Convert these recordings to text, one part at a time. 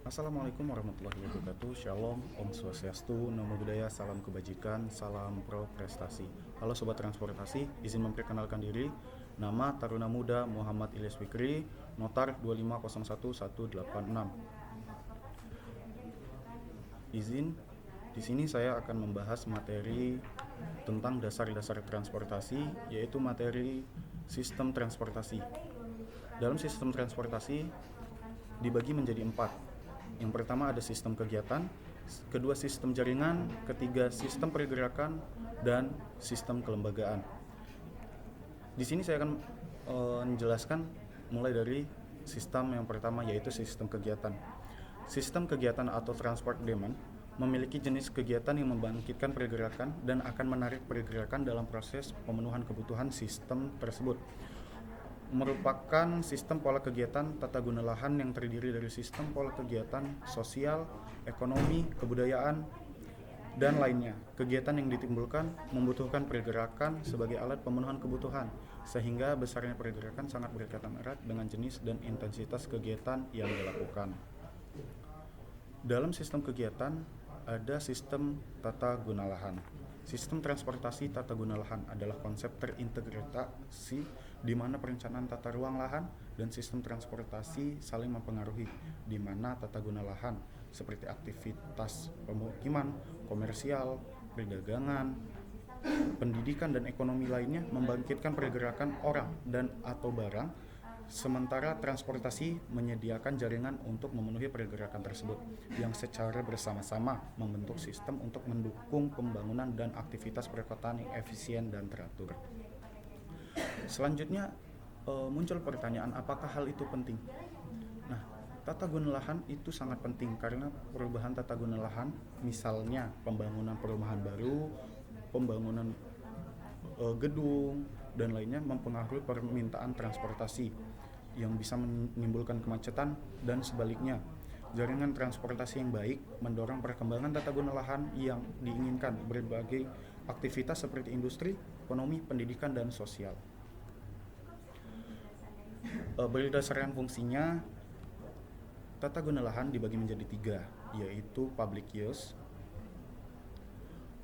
Assalamualaikum warahmatullahi wabarakatuh. Shalom, Om Swastiastu, Namo Buddhaya, salam kebajikan, salam pro prestasi. Halo Sobat Transportasi, izin memperkenalkan diri. Nama Taruna Muda Muhammad Ilyas Fikri, notar 2501186. Izin, di sini saya akan membahas materi tentang dasar-dasar transportasi, yaitu materi sistem transportasi. Dalam sistem transportasi dibagi menjadi 4. Yang pertama ada sistem kegiatan, kedua sistem jaringan, ketiga sistem pergerakan, dan sistem kelembagaan. Di sini saya akan menjelaskan mulai dari sistem yang pertama, yaitu sistem kegiatan. Sistem kegiatan atau transport demand memiliki jenis kegiatan yang membangkitkan pergerakan dan akan menarik pergerakan dalam proses pemenuhan kebutuhan sistem tersebut. Merupakan sistem pola kegiatan tata guna lahan yang terdiri dari sistem pola kegiatan sosial, ekonomi, kebudayaan, dan lainnya. Kegiatan yang ditimbulkan membutuhkan pergerakan sebagai alat pemenuhan kebutuhan, sehingga besarnya pergerakan sangat berkaitan erat dengan jenis dan intensitas kegiatan yang dilakukan. Dalam sistem kegiatan ada sistem tata guna lahan. Sistem transportasi tata guna lahan adalah konsep terintegrasi di mana perencanaan tata ruang lahan dan sistem transportasi saling mempengaruhi, di mana tata guna lahan seperti aktivitas pemukiman, komersial, perdagangan, pendidikan, dan ekonomi lainnya membangkitkan pergerakan orang dan atau barang, sementara transportasi menyediakan jaringan untuk memenuhi pergerakan tersebut yang secara bersama-sama membentuk sistem untuk mendukung pembangunan dan aktivitas perkotaan yang efisien dan teratur. Selanjutnya muncul pertanyaan, apakah hal itu penting? Nah, tata guna lahan itu sangat penting karena perubahan tata guna lahan, misalnya pembangunan perumahan baru, pembangunan gedung, dan lainnya mempengaruhi permintaan transportasi yang bisa menimbulkan kemacetan dan sebaliknya. Jaringan transportasi yang baik mendorong perkembangan tata guna lahan yang diinginkan berbagai aktivitas seperti industri, ekonomi, pendidikan, dan sosial. Berdasarkan fungsinya, tata guna lahan dibagi menjadi 3, yaitu public use,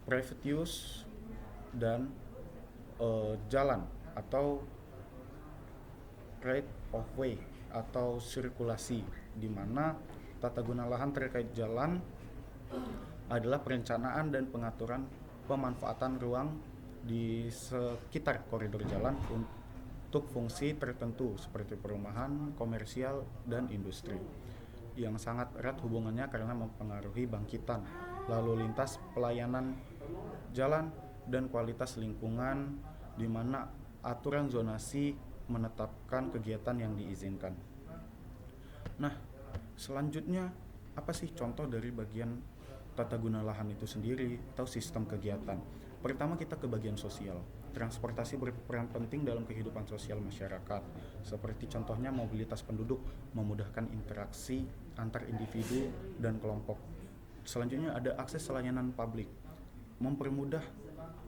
private use, dan jalan atau right of way atau sirkulasi, di mana tata guna lahan terkait jalan adalah perencanaan dan pengaturan pemanfaatan ruang di sekitar koridor jalan untuk fungsi tertentu seperti perumahan, komersial, dan industri, yang sangat erat hubungannya karena mempengaruhi bangkitan lalu lintas, pelayanan jalan, dan kualitas lingkungan, di mana aturan zonasi menetapkan kegiatan yang diizinkan. Nah, selanjutnya apa sih contoh dari bagian tata guna lahan itu sendiri atau sistem kegiatan? Pertama, kita ke bagian sosial. Transportasi berperan penting dalam kehidupan sosial masyarakat, seperti contohnya mobilitas penduduk, memudahkan interaksi antar individu dan kelompok. Selanjutnya ada akses layanan publik, mempermudah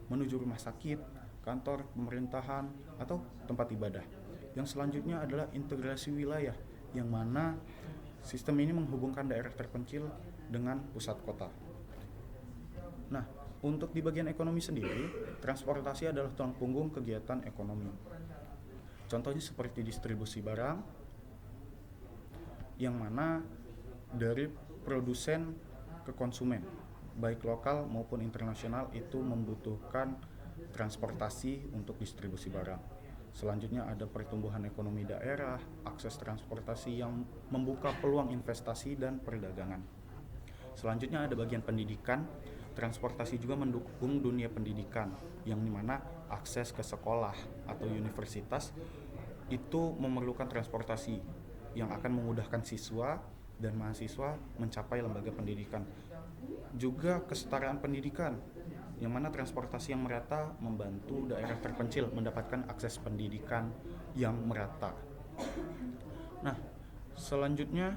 menuju rumah sakit, kantor, pemerintahan, atau tempat ibadah. Yang selanjutnya adalah integrasi wilayah, yang mana sistem ini menghubungkan daerah terpencil dengan pusat kota. Nah, untuk di bagian ekonomi sendiri, transportasi adalah tulang punggung kegiatan ekonomi. Contohnya seperti distribusi barang, yang mana dari produsen ke konsumen, baik lokal maupun internasional, itu membutuhkan transportasi untuk distribusi barang. Selanjutnya ada pertumbuhan ekonomi daerah, akses transportasi yang membuka peluang investasi dan perdagangan. Selanjutnya ada bagian pendidikan. Transportasi juga mendukung dunia pendidikan, yang dimana akses ke sekolah atau universitas itu memerlukan transportasi yang akan memudahkan siswa dan mahasiswa mencapai lembaga pendidikan. Juga kesetaraan pendidikan, yang mana transportasi yang merata membantu daerah terpencil mendapatkan akses pendidikan yang merata. Nah, selanjutnya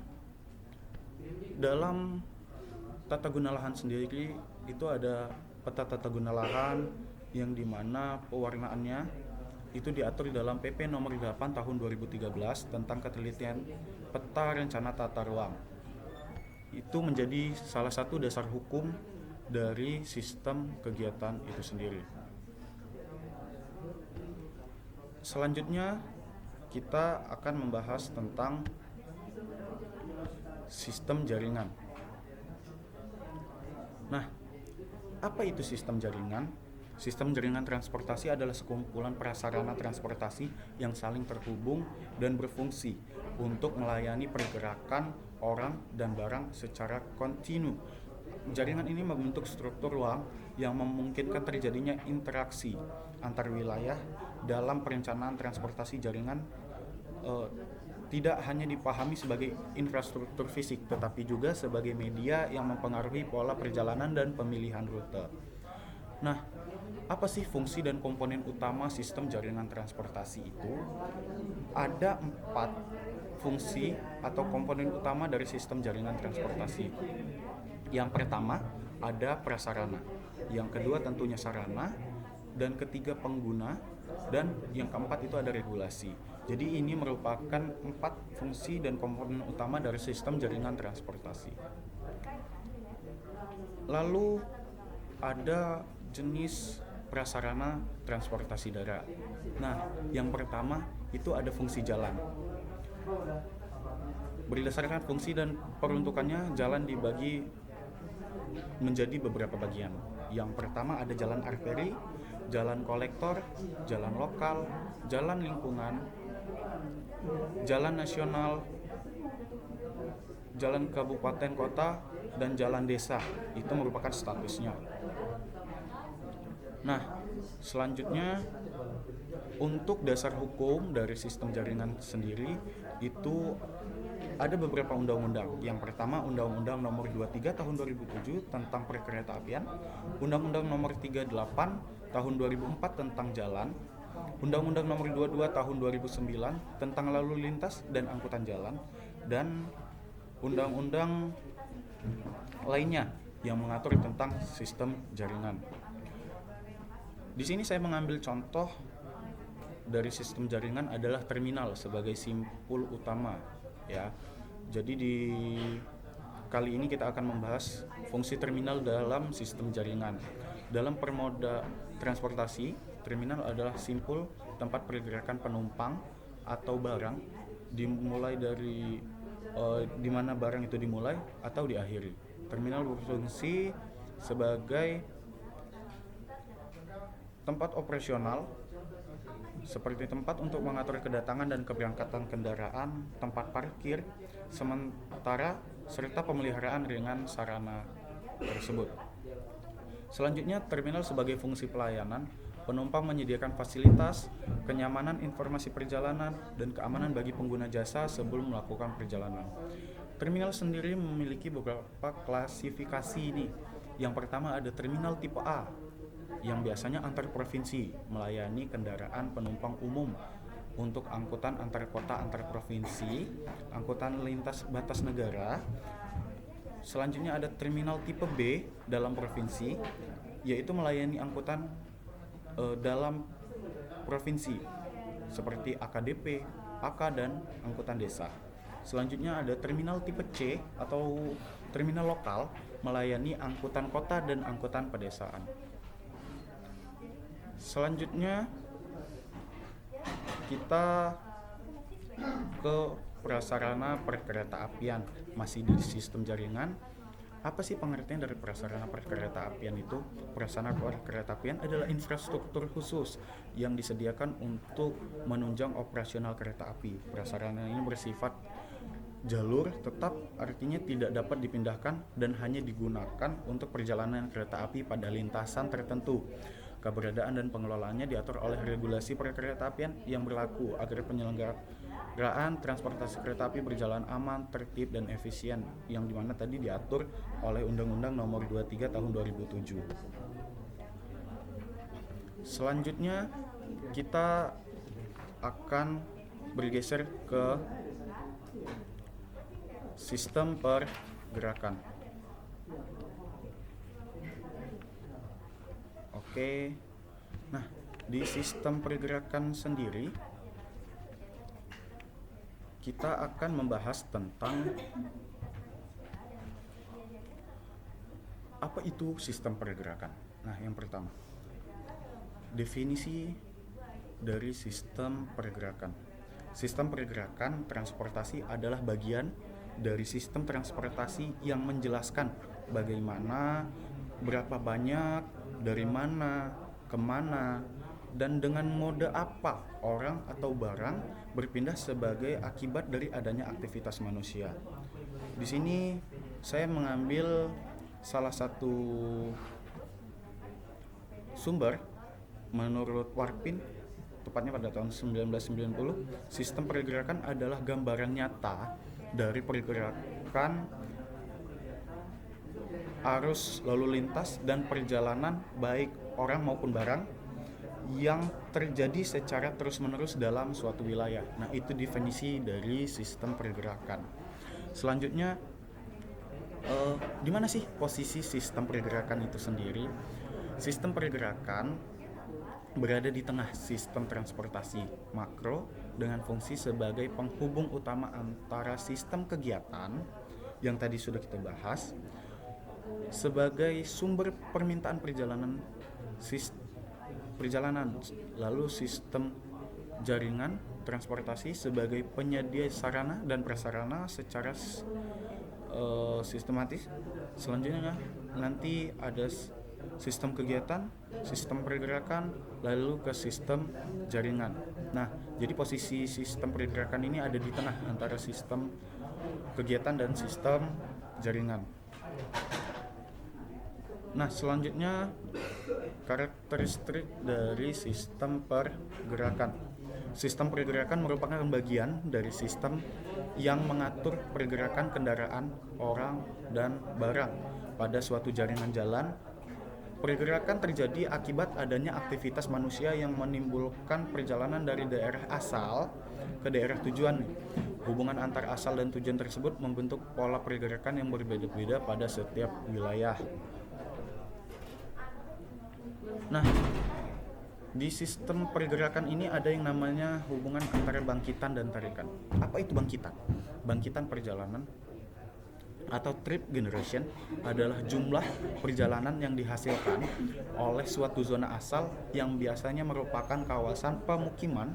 dalam tata guna lahan sendiri itu ada peta tata guna lahan yang dimana pewarnaannya itu diatur di dalam PP nomor 8 tahun 2013 tentang ketelitian peta rencana tata ruang. itu menjadi salah satu dasar hukum dari sistem kegiatan itu sendiri. Selanjutnya kita akan membahas tentang sistem jaringan. Nah, apa itu sistem jaringan? Sistem jaringan transportasi adalah sekumpulan prasarana transportasi yang saling terhubung dan berfungsi untuk melayani pergerakan orang dan barang secara kontinu. Jaringan ini membentuk struktur ruang yang memungkinkan terjadinya interaksi antar wilayah dalam perencanaan transportasi. Jaringan tidak hanya dipahami sebagai infrastruktur fisik, tetapi juga sebagai media yang mempengaruhi pola perjalanan dan pemilihan rute. Nah, apa sih fungsi dan komponen utama sistem jaringan transportasi itu? Ada 4 fungsi atau komponen utama dari sistem jaringan transportasi. Yang pertama ada prasarana, yang kedua tentunya sarana, dan ketiga pengguna, dan yang keempat itu ada regulasi. Jadi ini merupakan 4 fungsi dan komponen utama dari sistem jaringan transportasi. Lalu ada jenis prasarana transportasi darat. Nah, yang pertama itu ada fungsi jalan. Berdasarkan fungsi dan peruntukannya, jalan dibagi menjadi beberapa bagian. Yang pertama ada jalan arteri, jalan kolektor, jalan lokal, jalan lingkungan, jalan nasional, jalan kabupaten kota, dan jalan desa. Itu merupakan statusnya. Nah, selanjutnya untuk dasar hukum dari sistem jaringan sendiri itu ada beberapa undang-undang. Yang pertama Undang-Undang Nomor 23 Tahun 2007 tentang Perkeretaapian, Undang-Undang Nomor 38 Tahun 2004 tentang Jalan, Undang-Undang Nomor 22 Tahun 2009 tentang Lalu Lintas dan Angkutan Jalan, dan undang-undang lainnya yang mengatur tentang sistem jaringan. Di sini saya mengambil contoh dari sistem jaringan adalah terminal sebagai simpul utama, ya. Jadi di kali ini kita akan membahas fungsi terminal dalam sistem jaringan. Dalam permoda transportasi, terminal adalah simpul tempat pergerakan penumpang atau barang, dimulai dari di mana barang itu dimulai atau diakhiri. Terminal berfungsi sebagai tempat operasional seperti tempat untuk mengatur kedatangan dan keberangkatan kendaraan, tempat parkir sementara, serta pemeliharaan dengan sarana tersebut. Selanjutnya, terminal sebagai fungsi pelayanan. Penumpang menyediakan fasilitas, kenyamanan informasi perjalanan, dan keamanan bagi pengguna jasa sebelum melakukan perjalanan. Terminal sendiri memiliki beberapa klasifikasi ini. Yang pertama ada terminal tipe A, yang biasanya antar provinsi, melayani kendaraan penumpang umum untuk angkutan antar kota, antar provinsi, angkutan lintas batas negara. Selanjutnya ada terminal tipe B dalam provinsi, yaitu melayani angkutan dalam provinsi seperti AKDP, AK, dan angkutan desa. Selanjutnya ada terminal tipe C atau terminal lokal, melayani angkutan kota dan angkutan pedesaan. Selanjutnya kita ke prasarana perkeretaapian, masih di sistem jaringan. Apa sih pengertian dari prasarana perkeretaapian itu? Prasarana perkeretaapian adalah infrastruktur khusus yang disediakan untuk menunjang operasional kereta api. Prasarana ini bersifat jalur tetap, artinya tidak dapat dipindahkan dan hanya digunakan untuk perjalanan kereta api pada lintasan tertentu. Keberadaan dan pengelolaannya diatur oleh regulasi perkeretaapian yang berlaku agar penyelenggaraan transportasi kereta api berjalan aman, tertib, dan efisien, yang dimana tadi diatur oleh Undang-Undang Nomor 23 Tahun 2007. Selanjutnya kita akan bergeser ke sistem pergerakan. Oke. Nah, di sistem pergerakan sendiri kita akan membahas tentang Apa itu sistem pergerakan? Nah, yang pertama, definisi dari sistem pergerakan. Sistem pergerakan transportasi adalah bagian dari sistem transportasi yang menjelaskan bagaimana, berapa banyak, dari mana, kemana, dan dengan mode apa orang atau barang berpindah sebagai akibat dari adanya aktivitas manusia. Di sini saya mengambil salah satu sumber menurut Warpin, tepatnya pada tahun 1990, sistem pergerakan adalah gambaran nyata dari pergerakan arus lalu lintas dan perjalanan baik orang maupun barang yang terjadi secara terus-menerus dalam suatu wilayah. Nah, itu definisi dari sistem pergerakan. Selanjutnya, di mana sih posisi sistem pergerakan itu sendiri? Sistem pergerakan berada di tengah sistem transportasi makro dengan fungsi sebagai penghubung utama antara sistem kegiatan yang tadi sudah kita bahas sebagai sumber permintaan perjalanan, lalu sistem jaringan transportasi sebagai penyedia sarana dan prasarana secara sistematis. Selanjutnya nanti ada sistem kegiatan, sistem pergerakan, lalu ke sistem jaringan. Nah, jadi posisi sistem pergerakan ini ada di tengah antara sistem kegiatan dan sistem jaringan. Nah, selanjutnya karakteristik dari sistem pergerakan. Sistem pergerakan merupakan bagian dari sistem yang mengatur pergerakan kendaraan, orang, dan barang pada suatu jaringan jalan. Pergerakan terjadi akibat adanya aktivitas manusia yang menimbulkan perjalanan dari daerah asal ke daerah tujuan. Hubungan antar asal dan tujuan tersebut membentuk pola pergerakan yang berbeda-beda pada setiap wilayah. Nah, di sistem pergerakan ini ada yang namanya hubungan antara bangkitan dan tarikan. Apa itu bangkitan? Bangkitan perjalanan atau trip generation adalah jumlah perjalanan yang dihasilkan oleh suatu zona asal yang biasanya merupakan kawasan pemukiman.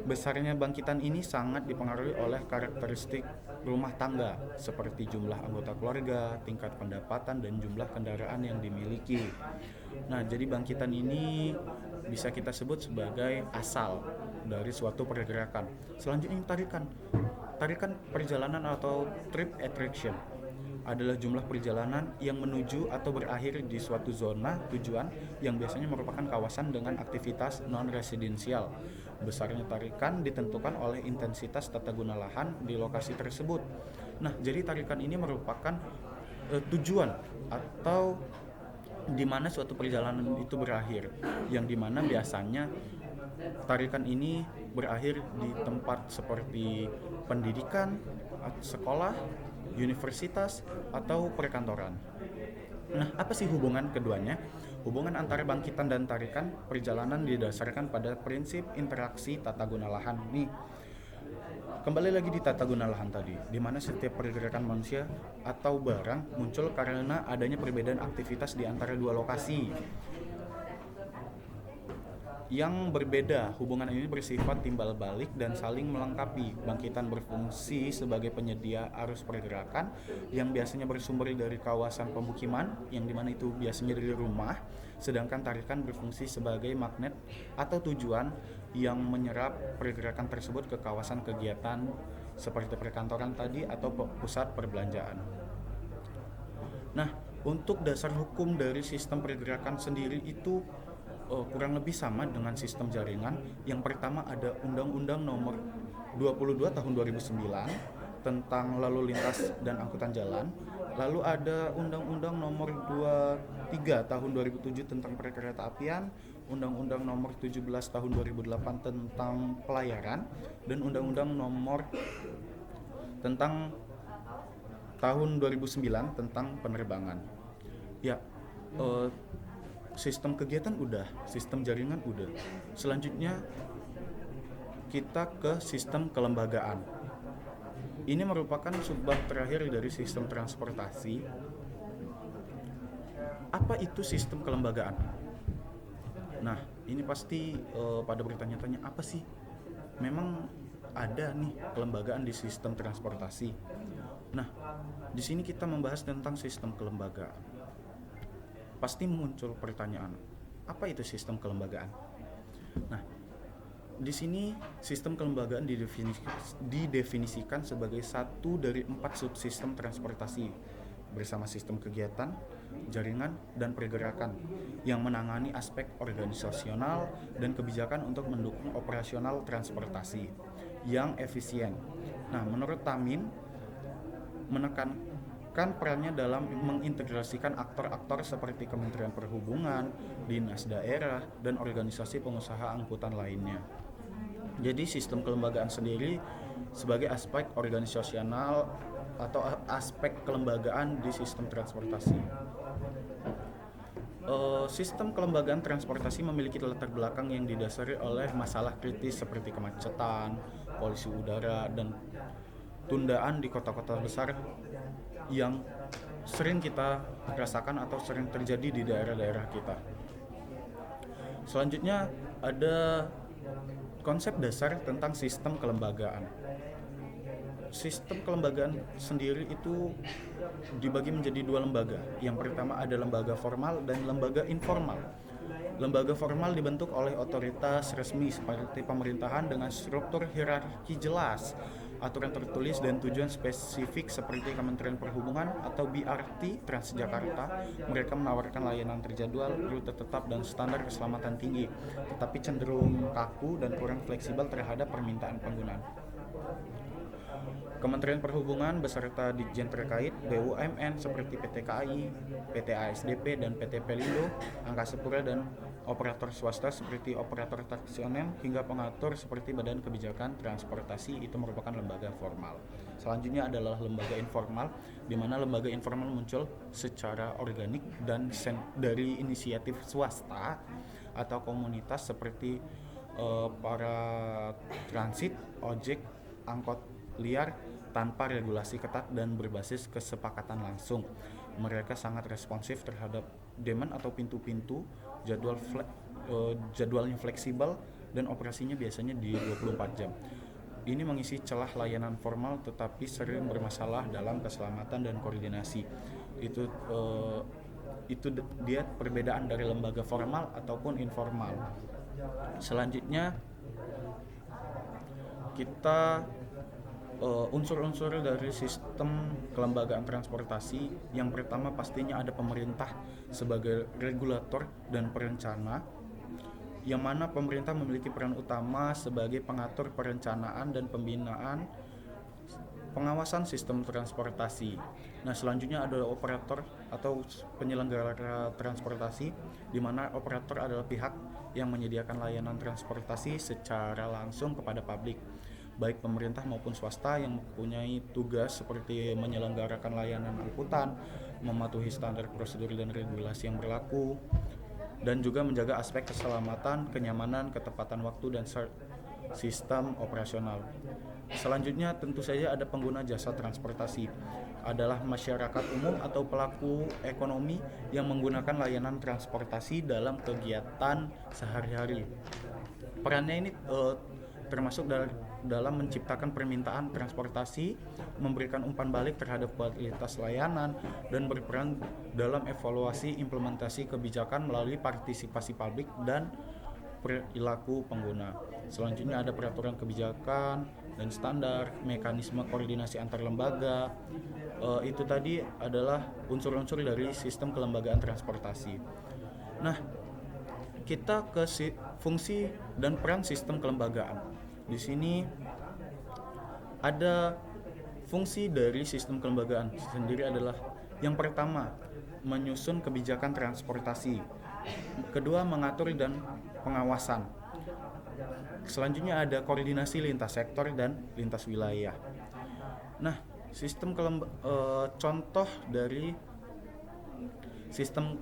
Besarnya bangkitan ini sangat dipengaruhi oleh karakteristik rumah tangga seperti jumlah anggota keluarga, tingkat pendapatan, dan jumlah kendaraan yang dimiliki. Nah, jadi bangkitan ini bisa kita sebut sebagai asal dari suatu pergerakan. Selanjutnya tarikan. Tarikan perjalanan atau trip attraction adalah jumlah perjalanan yang menuju atau berakhir di suatu zona tujuan yang biasanya merupakan kawasan dengan aktivitas non-residensial. Besarnya tarikan ditentukan oleh intensitas tata guna lahan di lokasi tersebut. Nah, jadi tarikan ini merupakan tujuan atau di mana suatu perjalanan itu berakhir, yang di mana biasanya tarikan ini berakhir di tempat seperti pendidikan, sekolah, universitas, atau perkantoran. Nah, apa sih hubungan keduanya? Hubungan antara bangkitan dan tarikan perjalanan didasarkan pada prinsip interaksi tata guna lahan. Nih, kembali lagi di tata guna lahan tadi, di mana setiap pergerakan manusia atau barang muncul karena adanya perbedaan aktivitas di antara dua lokasi yang berbeda. Hubungan ini bersifat timbal balik dan saling melengkapi. Bangkitan berfungsi sebagai penyedia arus pergerakan yang biasanya bersumber dari kawasan pemukiman, yang dimana itu biasanya dari rumah, sedangkan tarikan berfungsi sebagai magnet atau tujuan yang menyerap pergerakan tersebut ke kawasan kegiatan seperti perkantoran tadi atau pusat perbelanjaan. Nah, untuk dasar hukum dari sistem pergerakan sendiri itu kurang lebih sama dengan sistem jaringan. Yang pertama ada Undang-Undang Nomor 22 Tahun 2009 tentang lalu lintas dan angkutan jalan. Lalu ada Undang-Undang Nomor 23 Tahun 2007 tentang perkeretaapian, Undang-Undang Nomor 17 Tahun 2008 tentang pelayaran, dan Undang-Undang Nomor tentang tahun 2009 tentang penerbangan. Ya, sistem kegiatan udah, sistem jaringan udah. Selanjutnya kita ke sistem kelembagaan. Ini merupakan subbab terakhir dari sistem transportasi Apa itu sistem kelembagaan? Nah, ini pasti pada bertanya-tanya, apa sih? Memang ada nih kelembagaan di sistem transportasi. Nah, di sini kita membahas tentang sistem kelembagaan. Pasti muncul pertanyaan, apa itu sistem kelembagaan? Nah, di sini sistem kelembagaan didefinisikan sebagai satu dari 4 subsistem transportasi bersama sistem kegiatan, jaringan, dan pergerakan yang menangani aspek organisasional dan kebijakan untuk mendukung operasional transportasi yang efisien. Nah, menurut Tamin, menekankan perannya dalam mengintegrasikan aktor-aktor seperti Kementerian Perhubungan, dinas daerah, dan organisasi pengusaha angkutan lainnya. Jadi sistem kelembagaan sendiri sebagai aspek organisasional atau aspek kelembagaan di sistem transportasi. Sistem kelembagaan transportasi memiliki latar belakang yang didasari oleh masalah kritis seperti kemacetan, polusi udara, dan tundaan di kota-kota besar yang sering kita rasakan atau sering terjadi di daerah-daerah kita. Selanjutnya ada konsep dasar tentang sistem kelembagaan. Sistem kelembagaan sendiri itu dibagi menjadi 2 lembaga. Yang pertama ada lembaga formal dan lembaga informal. Lembaga formal dibentuk oleh otoritas resmi seperti pemerintahan dengan struktur hierarki jelas, aturan tertulis dan tujuan spesifik seperti Kementerian Perhubungan atau BRT Transjakarta. Mereka menawarkan layanan terjadwal, rute tetap, dan standar keselamatan tinggi, tetapi cenderung kaku dan kurang fleksibel terhadap permintaan penggunaan. Kementerian Perhubungan beserta Ditjen terkait, BUMN seperti PT KAI, PT ASDP, dan PT Pelindo, Angkasa Pura, dan operator swasta seperti operator taksi online hingga pengatur seperti Badan Kebijakan Transportasi itu merupakan lembaga formal. Selanjutnya adalah lembaga informal, di mana lembaga informal muncul secara organik dan dari inisiatif swasta atau komunitas seperti para transit, ojek, angkot liar tanpa regulasi ketat dan berbasis kesepakatan langsung. Mereka sangat responsif terhadap demand atau pintu-pintu, jadwalnya fleksibel dan operasinya biasanya di 24 jam. Ini mengisi celah layanan formal tetapi sering bermasalah dalam keselamatan dan koordinasi. Itu dia perbedaan dari lembaga formal ataupun informal. Selanjutnya kita unsur-unsur dari sistem kelembagaan transportasi. Yang pertama pastinya ada pemerintah sebagai regulator dan perencana, yang mana pemerintah memiliki peran utama sebagai pengatur perencanaan dan pembinaan pengawasan sistem transportasi. Nah, selanjutnya ada operator atau penyelenggara transportasi, di mana operator adalah pihak yang menyediakan layanan transportasi secara langsung kepada publik, baik pemerintah maupun swasta, yang mempunyai tugas seperti menyelenggarakan layanan angkutan, mematuhi standar prosedur dan regulasi yang berlaku, dan juga menjaga aspek keselamatan, kenyamanan, ketepatan waktu, dan sistem operasional. Selanjutnya tentu saja ada pengguna jasa transportasi, adalah masyarakat umum atau pelaku ekonomi yang menggunakan layanan transportasi dalam kegiatan sehari-hari. Perannya ini termasuk dalam menciptakan permintaan transportasi, memberikan umpan balik terhadap kualitas layanan, dan berperan dalam evaluasi implementasi kebijakan melalui partisipasi publik dan perilaku pengguna. Selanjutnya ada peraturan kebijakan dan standar, mekanisme koordinasi antar lembaga. Itu tadi adalah unsur-unsur dari sistem kelembagaan transportasi. Nah, kita ke fungsi dan peran sistem kelembagaan. Di sini ada fungsi dari sistem kelembagaan sendiri adalah yang pertama, menyusun kebijakan transportasi. Kedua, mengatur dan pengawasan. Selanjutnya ada koordinasi lintas sektor dan lintas wilayah. Nah, sistem contoh dari sistem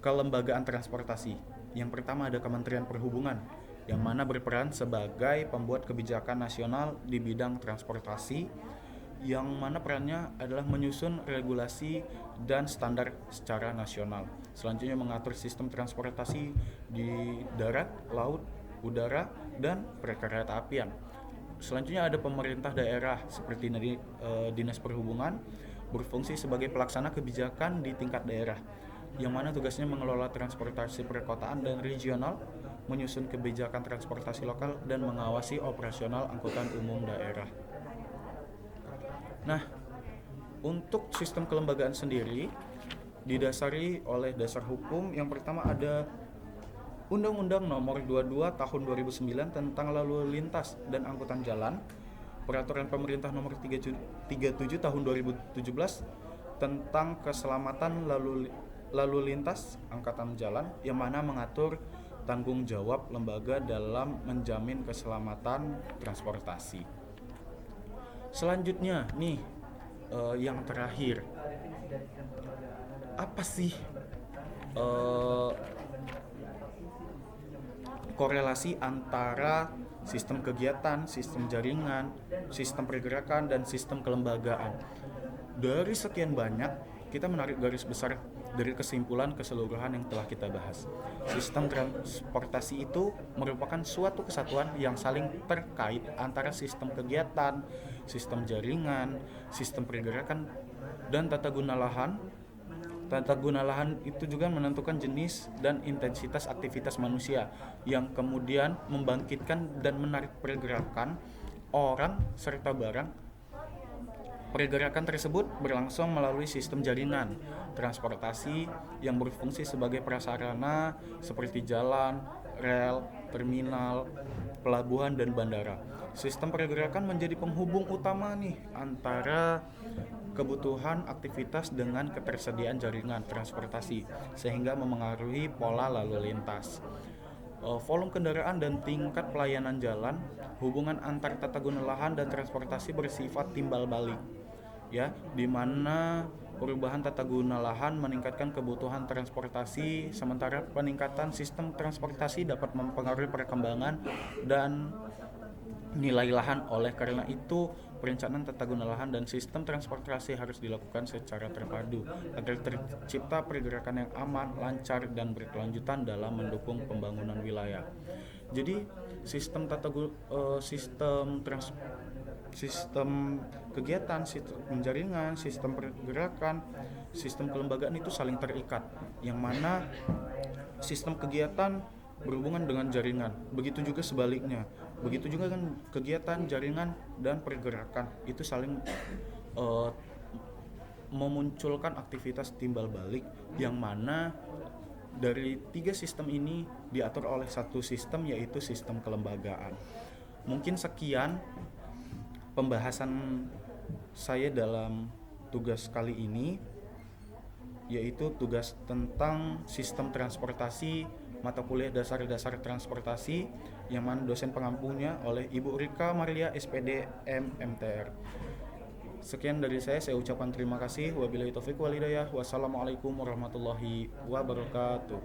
kelembagaan transportasi. Yang pertama ada Kementerian Perhubungan, yang mana berperan sebagai pembuat kebijakan nasional di bidang transportasi. yang mana perannya adalah menyusun regulasi dan standar secara nasional. Selanjutnya mengatur sistem transportasi di darat, laut, udara, dan perkereta apian. Selanjutnya ada pemerintah daerah seperti Dinas Perhubungan berfungsi sebagai pelaksana kebijakan di tingkat daerah, yang mana tugasnya mengelola transportasi perkotaan dan regional, menyusun kebijakan transportasi lokal, dan mengawasi operasional angkutan umum daerah. Nah, untuk sistem kelembagaan sendiri didasari oleh dasar hukum. Yang pertama ada Undang-Undang Nomor 22 Tahun 2009 tentang Lalu Lintas dan Angkutan Jalan, Peraturan Pemerintah Nomor 37 Tahun 2017 tentang Keselamatan Lalu Lintas Angkutan Jalan, yang mana mengatur tanggung jawab lembaga dalam menjamin keselamatan transportasi. Selanjutnya nih, yang terakhir, apa sih korelasi antara sistem kegiatan, sistem jaringan, sistem pergerakan, dan sistem kelembagaan? Dari sekian banyak, kita menarik garis besar dari kesimpulan keseluruhan yang telah kita bahas. Sistem transportasi itu merupakan suatu kesatuan yang saling terkait antara sistem kegiatan, sistem jaringan, sistem pergerakan, dan tata guna lahan. Tata guna lahan itu juga menentukan jenis dan intensitas aktivitas manusia, yang kemudian membangkitkan dan menarik pergerakan orang serta barang. Pergerakan tersebut berlangsung melalui sistem jaringan transportasi yang berfungsi sebagai prasarana seperti jalan, rel, terminal, pelabuhan, dan bandara. Sistem pergerakan menjadi penghubung utama nih antara kebutuhan aktivitas dengan ketersediaan jaringan transportasi, sehingga memengaruhi pola lalu lintas. Volume kendaraan dan tingkat pelayanan jalan. Hubungan antar tata guna lahan dan transportasi bersifat timbal balik, ya, di mana perubahan tata guna lahan meningkatkan kebutuhan transportasi, sementara peningkatan sistem transportasi dapat mempengaruhi perkembangan dan nilai lahan. Oleh karena itu, perencanaan tata guna lahan dan sistem transportasi harus dilakukan secara terpadu agar tercipta pergerakan yang aman, lancar, dan berkelanjutan dalam mendukung pembangunan wilayah. Jadi sistem sistem kegiatan, sistem jaringan, sistem pergerakan, sistem kelembagaan itu saling terikat, yang mana sistem kegiatan berhubungan dengan jaringan. Begitu juga sebaliknya. Begitu juga kan kegiatan, jaringan, dan pergerakan itu saling memunculkan aktivitas timbal balik, yang mana dari tiga sistem ini diatur oleh satu sistem, yaitu sistem kelembagaan. Mungkin sekian pembahasan saya dalam tugas kali ini, yaitu tugas tentang sistem transportasi, mata kuliah dasar-dasar transportasi, yang mana dosen pengampunya oleh Ibu Rika Marlia SPD MMTR. Sekian dari saya ucapkan terima kasih. Wabillahi taufiq wal hidayah. Wassalamualaikum warahmatullahi wabarakatuh.